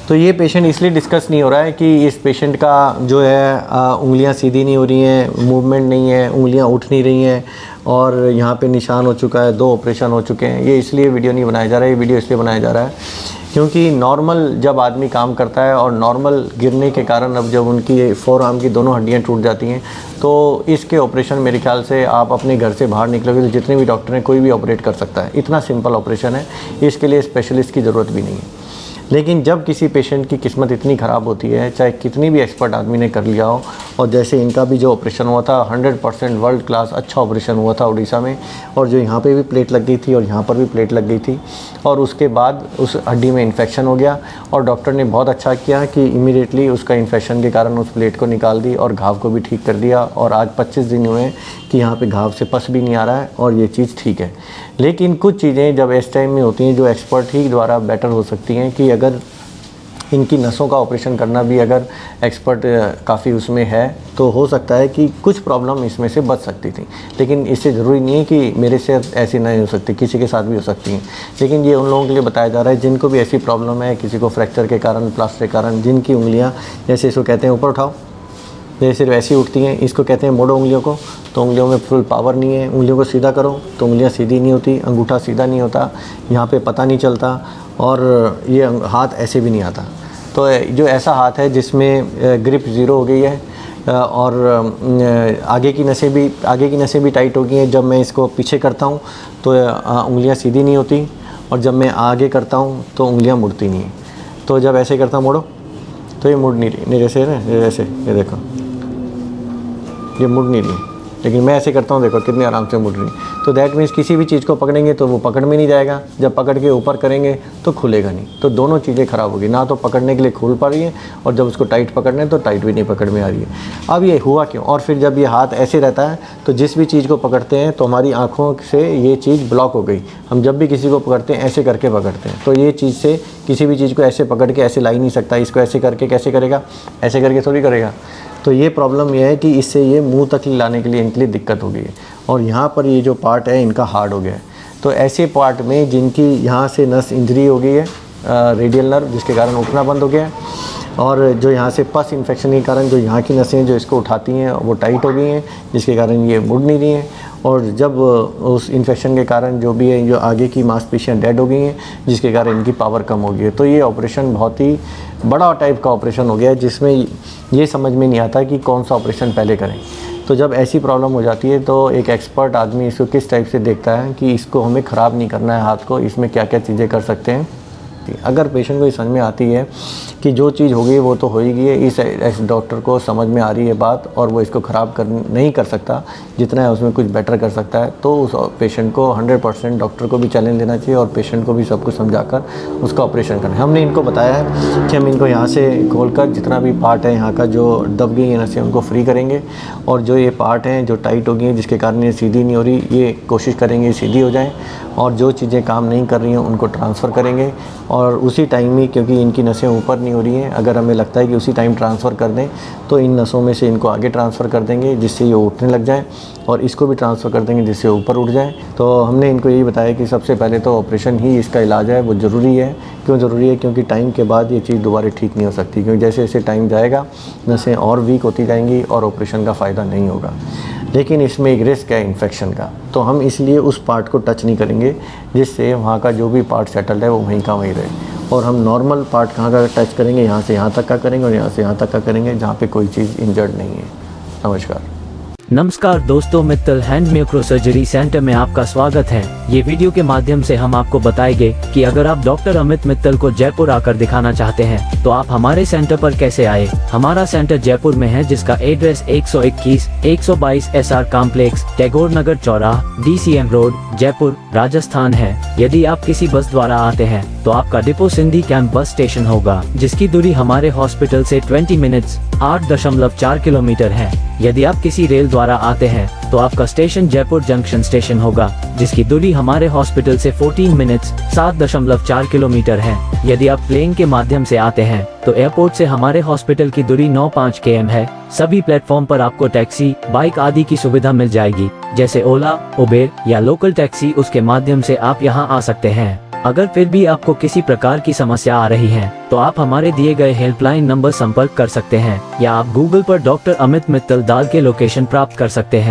तो ये पेशेंट इसलिए डिस्कस नहीं हो रहा है कि इस पेशेंट का जो है उंगलियां सीधी नहीं हो रही हैं, मूवमेंट नहीं है, उंगलियां उठ नहीं रही हैं और यहाँ पे निशान हो चुका है, 2 ऑपरेशन हो चुके हैं। ये इसलिए वीडियो नहीं बनाया जा रहा है, ये वीडियो इसलिए बनाया जा रहा है क्योंकि नॉर्मल जब आदमी काम करता है और नॉर्मल गिरने के कारण अब जब उनकी फोर आर्म की दोनों हड्डियाँ टूट जाती हैं तो इसके ऑपरेशन मेरे ख्याल से आप अपने घर से बाहर निकलोगे तो जितने भी डॉक्टर हैं कोई भी ऑपरेट कर सकता है। इतना सिंपल ऑपरेशन है, इसके लिए स्पेशलिस्ट की ज़रूरत भी नहीं है। लेकिन जब किसी पेशेंट की किस्मत इतनी ख़राब होती है, चाहे कितनी भी एक्सपर्ट आदमी ने कर लिया हो, और जैसे इनका भी जो ऑपरेशन हुआ था 100% वर्ल्ड क्लास अच्छा ऑपरेशन हुआ था उड़ीसा में, और जो यहाँ पे भी प्लेट लग गई थी और यहाँ पर भी प्लेट लग गई थी, और उसके बाद उस हड्डी में इन्फेक्शन हो गया और डॉक्टर ने बहुत अच्छा किया कि इमीडिएटली उसका इन्फेक्शन के कारण उस प्लेट को निकाल दी और घाव को भी ठीक कर दिया, और आज 25 दिन हुए कि यहाँ पे घाव से पस भी नहीं आ रहा है और ये चीज़ ठीक है। लेकिन कुछ चीज़ें जब इस टाइम में होती हैं जो एक्सपर्ट ही द्वारा बेटर हो सकती हैं कि अगर इनकी नसों का ऑपरेशन करना भी अगर एक्सपर्ट काफ़ी उसमें है तो हो सकता है कि कुछ प्रॉब्लम इसमें से बच सकती थी। लेकिन इससे ज़रूरी नहीं है कि मेरे से ऐसी नहीं हो सकती, किसी के साथ भी हो सकती हैं। लेकिन ये उन लोगों के लिए बताया जा रहा है जिनको भी ऐसी प्रॉब्लम है, किसी को फ्रैक्चर के कारण, प्लास्टर के कारण, जिनकी उंगलियाँ जैसे इसको कहते हैं ऊपर उठाओ, जैसे सिर्फ ऐसी उठती हैं, इसको कहते हैं मोड़ो उंगलियों को, तो उंगलियों में फुल पावर नहीं है। उंगलियों को सीधा करो तो उंगलियां सीधी नहीं होती, अंगूठा सीधा नहीं होता, यहाँ पे पता नहीं चलता, और ये हाथ ऐसे भी नहीं आता। तो जो ऐसा हाथ है जिसमें ग्रिप ज़ीरो हो गई है और आगे की नसें भी टाइट हो गई हैं। जब मैं इसको पीछे करता हूँ तो उंगलियाँ सीधी नहीं होती, और जब मैं आगे करता हूँ तो उंगलियाँ मुड़ती नहीं हैं। तो जब ऐसे करता हूँ मोड़ो तो ये मुड़ नहीं रही, नहीं जैसे ना, जैसे ये देखो ये मुड़ नहीं रही, लेकिन मैं ऐसे करता हूँ, देखो कितनी आराम से मुड़ रही। तो दैट मीन्स किसी भी चीज़ को पकड़ेंगे तो वो पकड़ में नहीं जाएगा, जब पकड़ के ऊपर करेंगे तो खुलेगा नहीं। तो दोनों चीज़ें ख़राब होगी, ना तो पकड़ने के लिए खुल पा रही है और जब उसको टाइट पकड़ना है तो टाइट भी नहीं पकड़ में आ रही है। अब ये हुआ क्यों? और फिर जब ये हाथ ऐसे रहता है तो जिस भी चीज़ को पकड़ते हैं तो हमारी आँखों से ये चीज़ ब्लॉक हो गई। हम जब भी किसी को पकड़ते हैं ऐसे करके पकड़ते हैं, तो ये चीज़ से किसी भी चीज़ को ऐसे पकड़ के ऐसे ला ही नहीं सकता। इसको ऐसे करके कैसे करेगा? ऐसे करके थोड़ी करेगा। तो ये प्रॉब्लम ये है कि इससे ये मुंह तक लाने के लिए इनके लिए दिक्कत हो गई है, और यहाँ पर ये जो पार्ट है इनका हार्ड हो गया है। तो ऐसे पार्ट में जिनकी यहाँ से नस इंजरी हो गई है, रेडियल नर्व, जिसके कारण उठना बंद हो गया है, और जो यहाँ से पस इन्फेक्शन के कारण जो यहाँ की नसें जो इसको उठाती हैं वो टाइट हो गई हैं, जिसके कारण ये मुड़ नहीं रही हैं, और जब उस इन्फेक्शन के कारण जो भी है जो आगे की मांसपेशियाँ डेड हो गई हैं, जिसके कारण इनकी पावर कम हो गई है। तो ये ऑपरेशन बहुत ही बड़ा टाइप का ऑपरेशन हो गया है, जिसमें ये समझ में नहीं आता कि कौन सा ऑपरेशन पहले करें। तो जब ऐसी प्रॉब्लम हो जाती है तो एक एक्सपर्ट आदमी इसको किस टाइप से देखता है कि इसको हमें ख़राब नहीं करना है हाथ को, इसमें क्या क्या चीज़ें कर सकते हैं। अगर पेशेंट को ये समझ में आती है कि जो चीज़ हो गई वो तो हो ही गई है, इस डॉक्टर को समझ में आ रही है बात और वो इसको ख़राब नहीं कर सकता, जितना है उसमें कुछ बेटर कर सकता है, तो उस पेशेंट को 100% डॉक्टर को भी चैलेंज देना चाहिए और पेशेंट को भी सब कुछ समझाकर उसका ऑपरेशन करना है। हमने इनको बताया है कि हम इनको यहाँ से खोलकर जितना भी पार्ट है यहाँ का जो दब गई है नसें उनको फ्री करेंगे, और जो ये पार्ट हैं जो टाइट हो गई हैं जिसके कारण ये सीधी नहीं हो रही, ये कोशिश करेंगे सीधी हो जाएँ, और जो चीज़ें काम नहीं कर रही हैं उनको ट्रांसफ़र करेंगे। और उसी टाइम में, क्योंकि इनकी नसें ऊपर नहीं हो रही हैं, अगर हमें लगता है कि उसी टाइम ट्रांसफ़र कर दें तो इन नसों में से इनको आगे ट्रांसफ़र कर देंगे जिससे ये उठने लग जाएं, और इसको भी ट्रांसफ़र कर देंगे जिससे ऊपर उठ जाएं। तो हमने इनको यही बताया कि सबसे पहले तो ऑपरेशन ही इसका इलाज है, वो ज़रूरी है। क्यों ज़रूरी है? क्योंकि टाइम के बाद ये चीज़ दोबारा ठीक नहीं हो सकती, क्योंकि जैसे जैसे टाइम जाएगा नसें और वीक होती जाएंगी और ऑपरेशन का फ़ायदा नहीं होगा। लेकिन इसमें एक रिस्क है इन्फेक्शन का, तो हम इसलिए उस पार्ट को टच नहीं करेंगे, जिससे वहाँ का जो भी पार्ट सेटल्ड है वो वहीं का वहीं रहे। और हम नॉर्मल पार्ट कहाँ का टच करेंगे? यहाँ से यहाँ तक का करेंगे और यहाँ से यहाँ तक का करेंगे, जहाँ पे कोई चीज़ इंजर्ड नहीं है। नमस्कार दोस्तों, Mittal hand micro surgery centre में आपका स्वागत है। ये वीडियो के माध्यम से हम आपको बताएंगे कि अगर आप डॉक्टर अमित मित्तल को जयपुर आकर दिखाना चाहते हैं तो आप हमारे सेंटर पर कैसे आए। हमारा सेंटर जयपुर में है, जिसका एड्रेस 121 122 SR कॉम्प्लेक्स, टैगोर नगर चौराहा, DCM रोड, जयपुर, राजस्थान है। यदि आप किसी बस द्वारा आते हैं तो आपका depot Sindhi camp bus station होगा, जिसकी दूरी हमारे हॉस्पिटल से 20 मिनट्स 8.4 किलोमीटर है। यदि आप किसी रेल द्वारा आते हैं तो आपका स्टेशन जयपुर जंक्शन स्टेशन होगा, जिसकी दूरी हमारे हॉस्पिटल से 14 मिनट्स 7.4 किलोमीटर है। यदि आप प्लेन के माध्यम से आते हैं तो एयरपोर्ट से हमारे हॉस्पिटल की दूरी 9.5 km है। सभी प्लेटफॉर्म पर आपको टैक्सी, बाइक आदि की सुविधा मिल जाएगी, जैसे ओला, उबेर या लोकल टैक्सी, उसके माध्यम से आप यहां आ सकते हैं। अगर फिर भी आपको किसी प्रकार की समस्या आ रही है तो आप हमारे दिए गए हेल्पलाइन नंबर संपर्क कर सकते हैं या आप गूगल पर डॉक्टर अमित मित्तल डाल के लोकेशन प्राप्त कर सकते हैं।